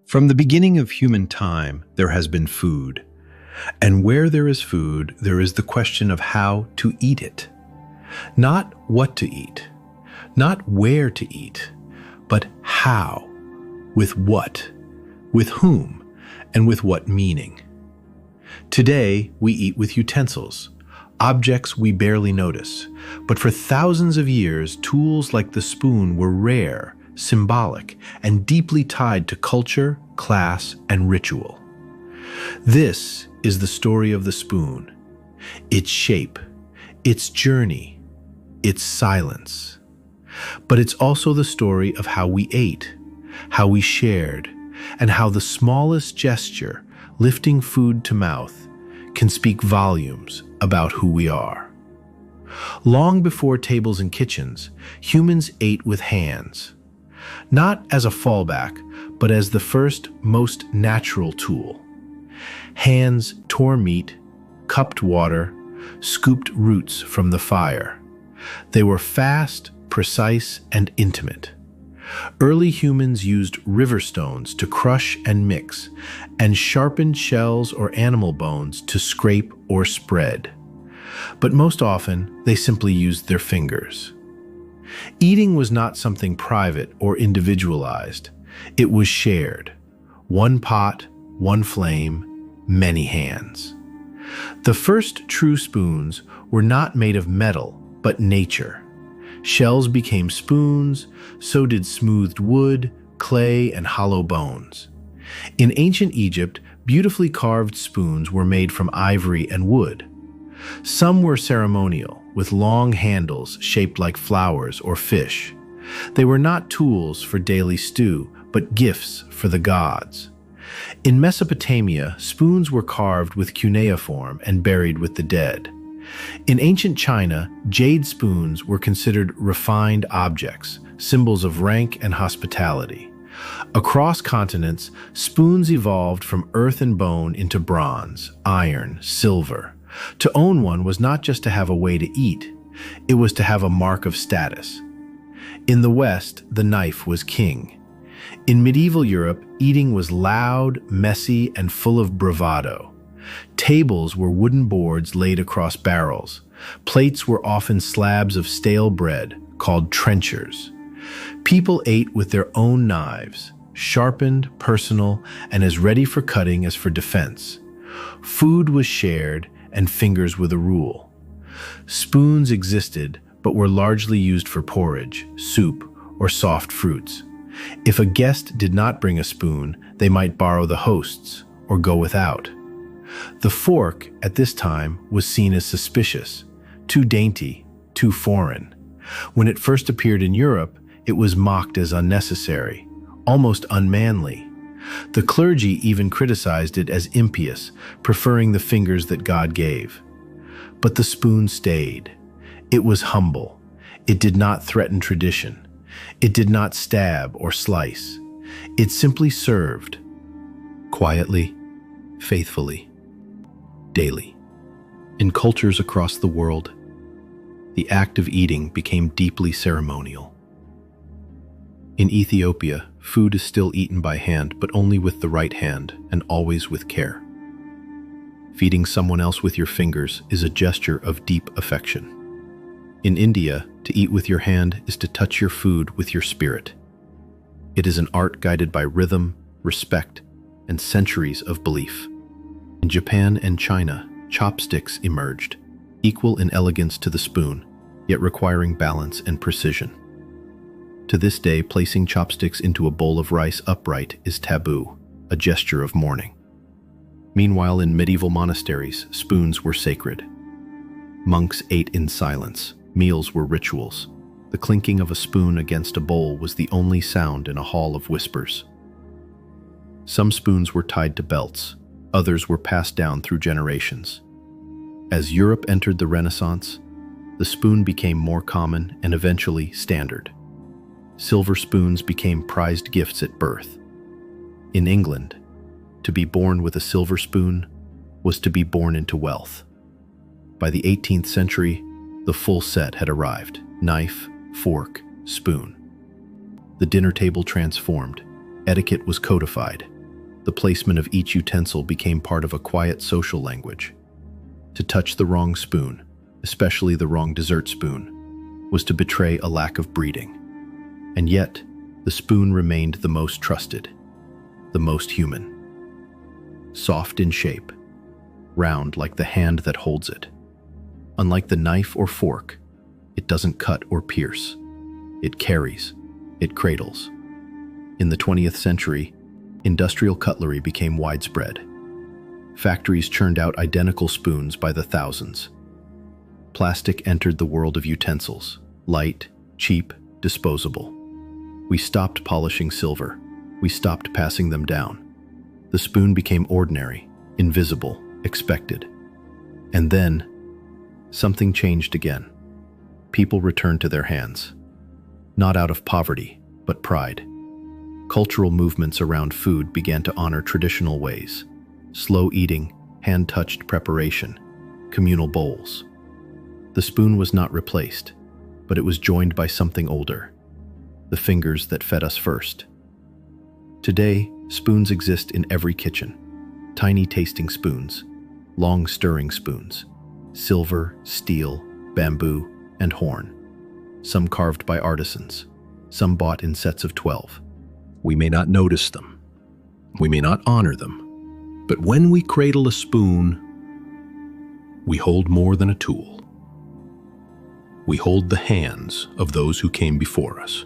From the beginning of human time, there has been food. And where there is food, there is the question of how to eat it. Not what to eat, not where to eat, but how, with what, with whom, and with what meaning. Today, we eat with utensils, objects we barely notice, but for thousands of years, tools like the spoon were rare, symbolic, and deeply tied to culture, class, and ritual. This is the story of the spoon, its shape, its journey, its silence. But it's also the story of how we ate, how we shared, and how the smallest gesture, lifting food to mouth, can speak volumes about who we are. Long before tables and kitchens, humans ate with hands, not as a fallback, but as the first, most natural tool. Hands tore meat, cupped water, scooped roots from the fire. They were fast, precise, and intimate. Early humans used river stones to crush and mix, and sharpened shells or animal bones to scrape or spread. But most often, they simply used their fingers. Eating was not something private or individualized. It was shared. One pot, one flame, many hands. The first true spoons were not made of metal, but nature. Shells became spoons, so did smoothed wood, clay, and hollow bones. In ancient Egypt, beautifully carved spoons were made from ivory and wood. Some were ceremonial, with long handles shaped like flowers or fish. They were not tools for daily stew, but gifts for the gods. In Mesopotamia, spoons were carved with cuneiform and buried with the dead. In ancient China, jade spoons were considered refined objects, symbols of rank and hospitality. Across continents, spoons evolved from earth and bone into bronze, iron, silver. To own one was not just to have a way to eat, it was to have a mark of status. In the West, the knife was king. In medieval Europe, eating was loud, messy, and full of bravado. Tables were wooden boards laid across barrels. Plates were often slabs of stale bread, called trenchers. People ate with their own knives, sharpened, personal, and as ready for cutting as for defense. Food was shared, and fingers were the rule. Spoons existed, but were largely used for porridge, soup, or soft fruits. If a guest did not bring a spoon, they might borrow the host's or go without. The fork, at this time, was seen as suspicious, too dainty, too foreign. When it first appeared in Europe, it was mocked as unnecessary, almost unmanly. The clergy even criticized it as impious, preferring the fingers that God gave. But the spoon stayed. It was humble. It did not threaten tradition. It did not stab or slice. It simply served, quietly, faithfully, daily. In cultures across the world, the act of eating became deeply ceremonial. In Ethiopia, food is still eaten by hand, but only with the right hand and always with care. Feeding someone else with your fingers is a gesture of deep affection. In India, to eat with your hand is to touch your food with your spirit. It is an art guided by rhythm, respect, and centuries of belief. In Japan and China, chopsticks emerged, equal in elegance to the spoon, yet requiring balance and precision. To this day, placing chopsticks into a bowl of rice upright is taboo, a gesture of mourning. Meanwhile, in medieval monasteries, spoons were sacred. Monks ate in silence. Meals were rituals. The clinking of a spoon against a bowl was the only sound in a hall of whispers. Some spoons were tied to belts. Others were passed down through generations. As Europe entered the Renaissance, the spoon became more common and eventually standard. Silver spoons became prized gifts at birth. In England, to be born with a silver spoon was to be born into wealth. By the 18th century, the full set had arrived: knife, fork, spoon. The dinner table transformed. Etiquette was codified. The placement of each utensil became part of a quiet social language. To touch the wrong spoon, especially the wrong dessert spoon, was to betray a lack of breeding. And yet, the spoon remained the most trusted, the most human. Soft in shape, round like the hand that holds it. Unlike the knife or fork, it doesn't cut or pierce. It carries, it cradles. In the 20th century, industrial cutlery became widespread. Factories churned out identical spoons by the thousands. Plastic entered the world of utensils, light, cheap, disposable. We stopped polishing silver. We stopped passing them down. The spoon became ordinary, invisible, expected. And then, something changed again. People returned to their hands. Not out of poverty, but pride. Cultural movements around food began to honor traditional ways. Slow eating, hand-touched preparation, communal bowls. The spoon was not replaced, but it was joined by something older. The fingers that fed us first. Today, spoons exist in every kitchen. Tiny tasting spoons, long stirring spoons, silver, steel, bamboo, and horn. Some carved by artisans, some bought in sets of 12. We may not notice them. We may not honor them. But when we cradle a spoon, we hold more than a tool. We hold the hands of those who came before us.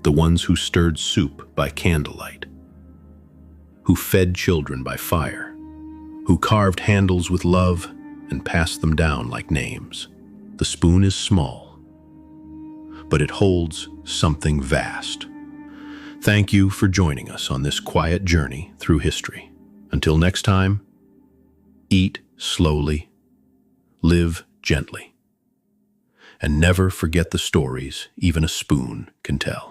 The ones who stirred soup by candlelight, who fed children by fire, who carved handles with love and passed them down like names. The spoon is small, but it holds something vast. Thank you for joining us on this quiet journey through history. Until next time, eat slowly, live gently, and never forget the stories even a spoon can tell.